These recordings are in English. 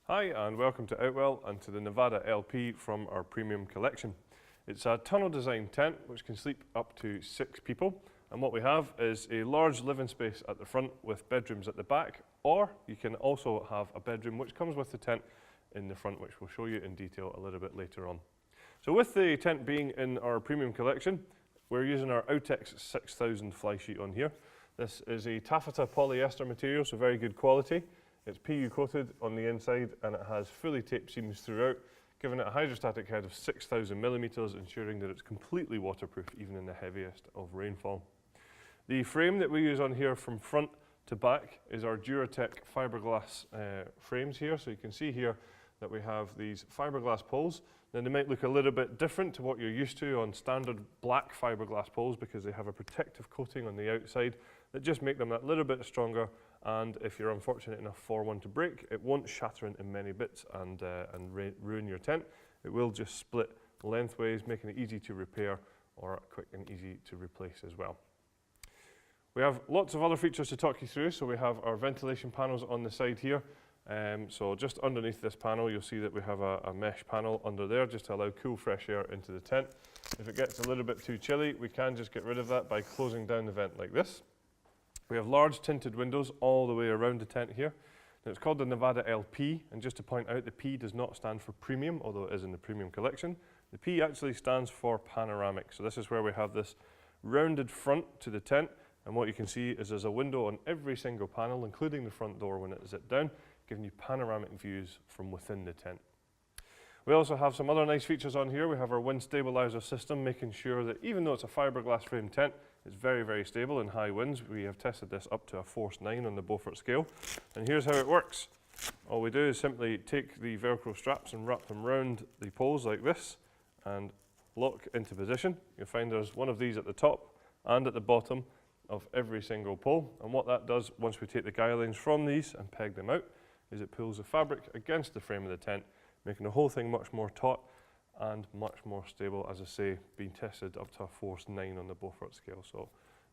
Hi and welcome to Outwell and to the Nevada LP from our premium collection. It's a tunnel design tent which can sleep up to 6 people, and what we have is a large living space at the front with bedrooms at the back, or you can also have a bedroom which comes with the tent in the front, which we'll show you in detail a little bit later on. So with the tent being in our premium collection, we're using our Outex 6000 fly sheet on here. This is a taffeta polyester material, so very good quality. It's PU coated on the inside and it has fully taped seams throughout, giving it a hydrostatic head of 6,000 millimeters, ensuring that it's completely waterproof even in the heaviest of rainfall. The frame that we use on here from front to back is our Duratec fiberglass frames here. So you can see here that we have these fiberglass poles. Now they might look a little bit different to what you're used to on standard black fiberglass poles because they have a protective coating on the outside that just make them that little bit stronger, and if you're unfortunate enough for one to break, it won't shatter into many bits and ruin your tent. It will just split lengthways, making it easy to repair or quick and easy to replace as well. We have lots of other features to talk you through. So we have our ventilation panels on the side here. So just underneath this panel, you'll see that we have a mesh panel under there just to allow cool, fresh air into the tent. If it gets a little bit too chilly, we can just get rid of that by closing down the vent like this. We have large tinted windows all the way around the tent here. Now it's called the Nevada LP, and just to point out, the P does not stand for premium, although it is in the premium collection. The P actually stands for panoramic. So this is where we have this rounded front to the tent, and what you can see is there's a window on every single panel, including the front door when it zips down, giving you panoramic views from within the tent. We also have some other nice features on here. We have our wind stabilizer system, making sure that even though it's a fiberglass frame tent, it's very, very stable in high winds. We have tested this up to a force 9 on the Beaufort scale. And here's how it works. All we do is simply take the Velcro straps and wrap them around the poles like this and lock into position. You'll find there's one of these at the top and at the bottom of every single pole. And what that does, once we take the guy lines from these and peg them out, is it pulls the fabric against the frame of the tent, making the whole thing much more taut and much more stable, as I say, being tested up to a force 9 on the Beaufort scale, so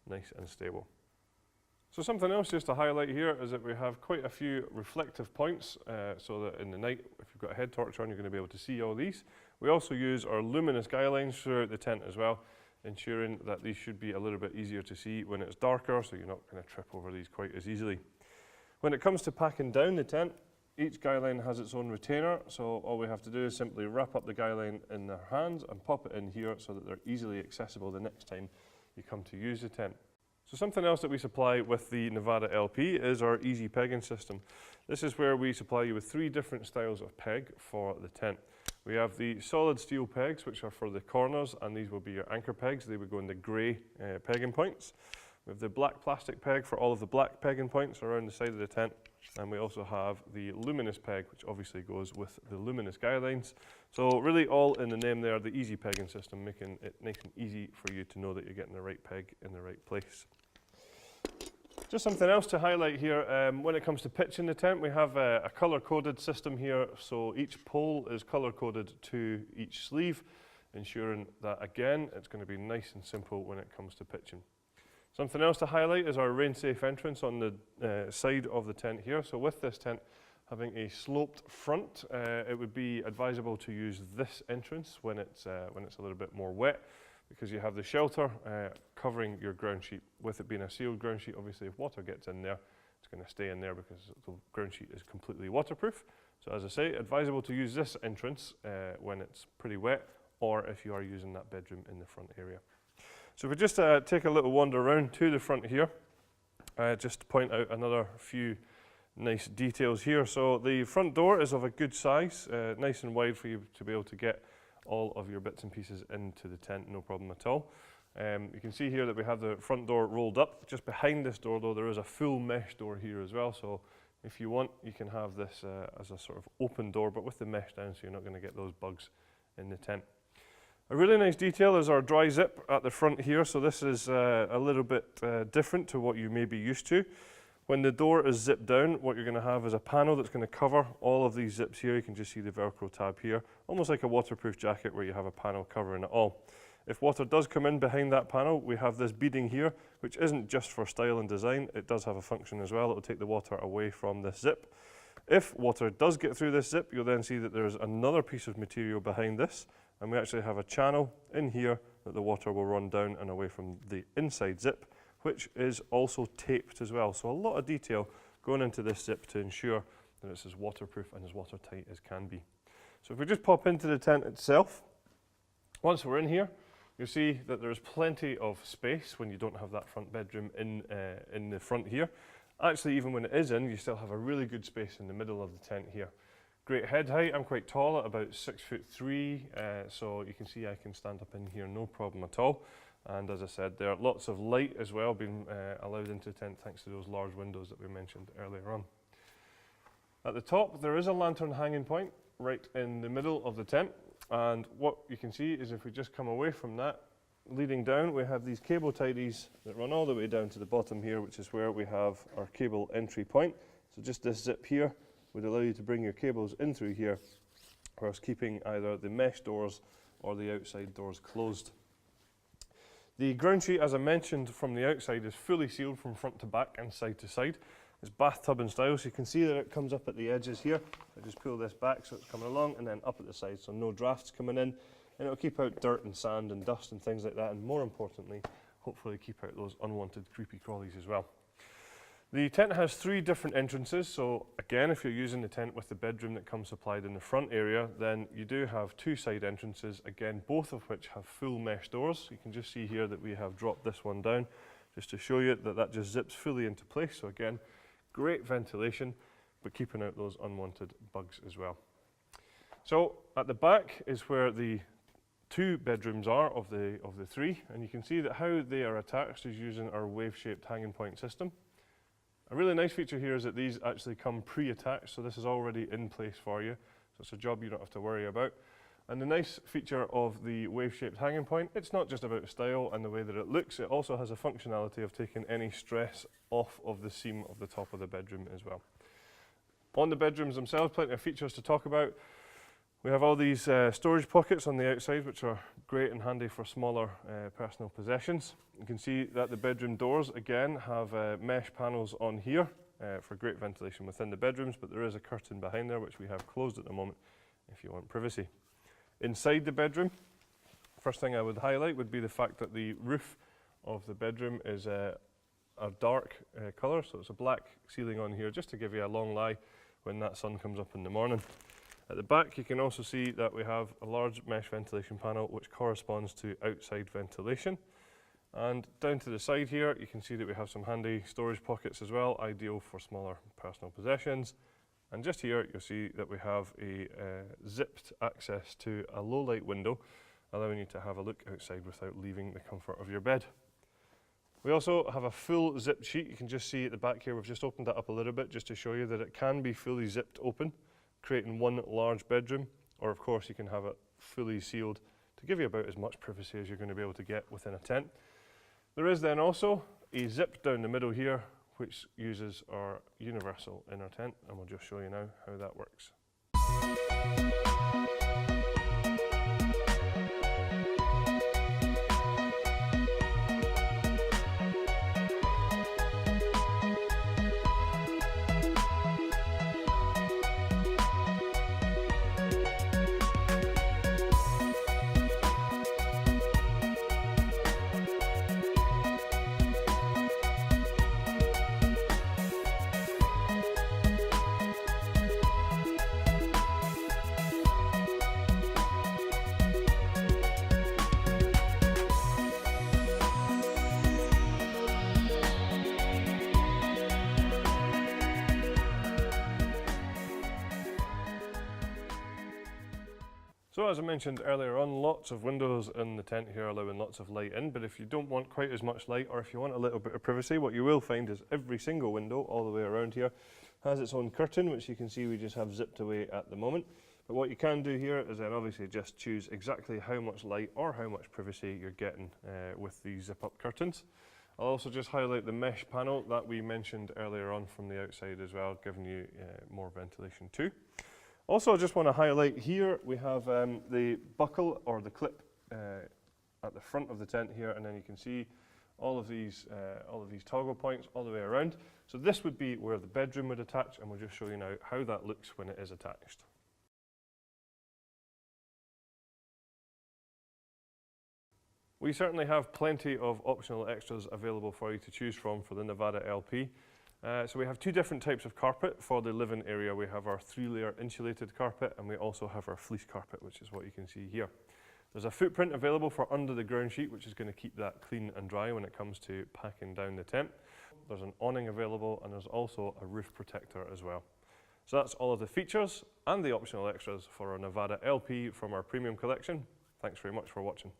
nice and stable. So something else just to highlight here is that we have quite a few reflective points, so that in the night, if you've got a head torch on, you're going to be able to see all these. We also use our luminous guy lines throughout the tent as well, ensuring that these should be a little bit easier to see when it's darker, so you're not going to trip over these quite as easily. When it comes to packing down the tent, each guy line has its own retainer, so all we have to do is simply wrap up the guy line in their hands and pop it in here so that they're easily accessible the next time you come to use the tent. So something else that we supply with the Nevada LP is our easy pegging system. This is where we supply you with 3 different styles of peg for the tent. We have the solid steel pegs, which are for the corners, and these will be your anchor pegs. They would go in the grey pegging points. We have the black plastic peg for all of the black pegging points around the side of the tent. And we also have the luminous peg, which obviously goes with the luminous guy lines. So really all in the name there, the easy pegging system, making it nice and easy for you to know that you're getting the right peg in the right place. Just something else to highlight here, when it comes to pitching the tent, we have a color-coded system here. So each pole is color-coded to each sleeve, ensuring that, again, it's going to be nice and simple when it comes to pitching. Something else to highlight is our rain-safe entrance on the side of the tent here. So with this tent having a sloped front, it would be advisable to use this entrance when it's a little bit more wet, because you have the shelter covering your ground sheet. With it being a sealed ground sheet, obviously if water gets in there, it's going to stay in there because the ground sheet is completely waterproof. So as I say, advisable to use this entrance when it's pretty wet, or if you are using that bedroom in the front area. So if we just take a little wander around to the front here, just to point out another few nice details here. So the front door is of a good size, nice and wide for you to be able to get all of your bits and pieces into the tent, no problem at all. You can see here that we have the front door rolled up. Just behind this door though, there is a full mesh door here as well. So if you want, you can have this as a sort of open door, but with the mesh down so you're not going to get those bugs in the tent. A really nice detail is our dry zip at the front here. So this is a little bit different to what you may be used to. When the door is zipped down, what you're going to have is a panel that's going to cover all of these zips here. You can just see the Velcro tab here, almost like a waterproof jacket where you have a panel covering it all. If water does come in behind that panel, we have this beading here, which isn't just for style and design. It does have a function as well. It will take the water away from this zip. If water does get through this zip, you'll then see that there's another piece of material behind this, and we actually have a channel in here that the water will run down and away from the inside zip, which is also taped as well. So a lot of detail going into this zip to ensure that it's as waterproof and as watertight as can be. So if we just pop into the tent itself, once we're in here, you'll see that there's plenty of space when you don't have that front bedroom in the front here. Actually, even when it is in, you still have a really good space in the middle of the tent here. Great head height. I'm quite tall at about 6'3", so you can see I can stand up in here no problem at all. And as I said, there are lots of light as well being allowed into the tent thanks to those large windows that we mentioned earlier on. At the top, there is a lantern hanging point right in the middle of the tent. And what you can see is if we just come away from that, leading down, we have these cable tidies that run all the way down to the bottom here, which is where we have our cable entry point. So just this zip here would allow you to bring your cables in through here, whilst keeping either the mesh doors or the outside doors closed. The ground sheet, as I mentioned from the outside, is fully sealed from front to back and side to side. It's bathtub in style, so you can see that it comes up at the edges here. I just pull this back so it's coming along, and then up at the side, so no drafts coming in. And it'll keep out dirt and sand and dust and things like that, and more importantly, hopefully keep out those unwanted creepy crawlies as well. The tent has 3 different entrances, so again, if you're using the tent with the bedroom that comes supplied in the front area, then you do have 2 side entrances, again, both of which have full mesh doors. You can just see here that we have dropped this one down, just to show you that that just zips fully into place. So again, great ventilation, but keeping out those unwanted bugs as well. So at the back is where the 2 bedrooms are of the 3, and you can see that how they are attached is using our wave-shaped hanging point system. A really nice feature here is that these actually come pre-attached, so this is already in place for you. So it's a job you don't have to worry about. And the nice feature of the wave-shaped hanging point, it's not just about style and the way that it looks, it also has a functionality of taking any stress off of the seam of the top of the bedroom as well. On the bedrooms themselves, plenty of features to talk about. We have all these storage pockets on the outside, which are great and handy for smaller personal possessions. You can see that the bedroom doors, again, have mesh panels on here for great ventilation within the bedrooms, but there is a curtain behind there, which we have closed at the moment if you want privacy. Inside the bedroom, first thing I would highlight would be the fact that the roof of the bedroom is a dark colour, so it's a black ceiling on here, just to give you a long lie when that sun comes up in the morning. At the back, you can also see that we have a large mesh ventilation panel which corresponds to outside ventilation. And down to the side here, you can see that we have some handy storage pockets as well, ideal for smaller personal possessions. And just here, you'll see that we have a zipped access to a low light window, allowing you to have a look outside without leaving the comfort of your bed. We also have a full zipped sheet. You can just see at the back here, we've just opened that up a little bit just to show you that it can be fully zipped open, creating one large bedroom, or of course you can have it fully sealed to give you about as much privacy as you're going to be able to get within a tent. There is then also a zip down the middle here, which uses our universal inner tent, and we'll just show you now how that works. So as I mentioned earlier on, lots of windows in the tent here allowing lots of light in, but if you don't want quite as much light, or if you want a little bit of privacy, what you will find is every single window all the way around here has its own curtain, which you can see we just have zipped away at the moment. But what you can do here is then obviously just choose exactly how much light or how much privacy you're getting with these zip-up curtains. I'll also just highlight the mesh panel that we mentioned earlier on from the outside as well, giving you more ventilation too. Also, I just want to highlight here, we have the buckle or the clip at the front of the tent here, and then you can see all of these toggle points all the way around. So this would be where the bedroom would attach, and we'll just show you now how that looks when it is attached. We certainly have plenty of optional extras available for you to choose from for the Nevada LP. So we have two different types of carpet. For the living area, we have our 3-layer insulated carpet, and we also have our fleece carpet, which is what you can see here. There's a footprint available for under the ground sheet, which is going to keep that clean and dry when it comes to packing down the tent. There's an awning available, and there's also a roof protector as well. So that's all of the features and the optional extras for our Nevada LP from our premium collection. Thanks very much for watching.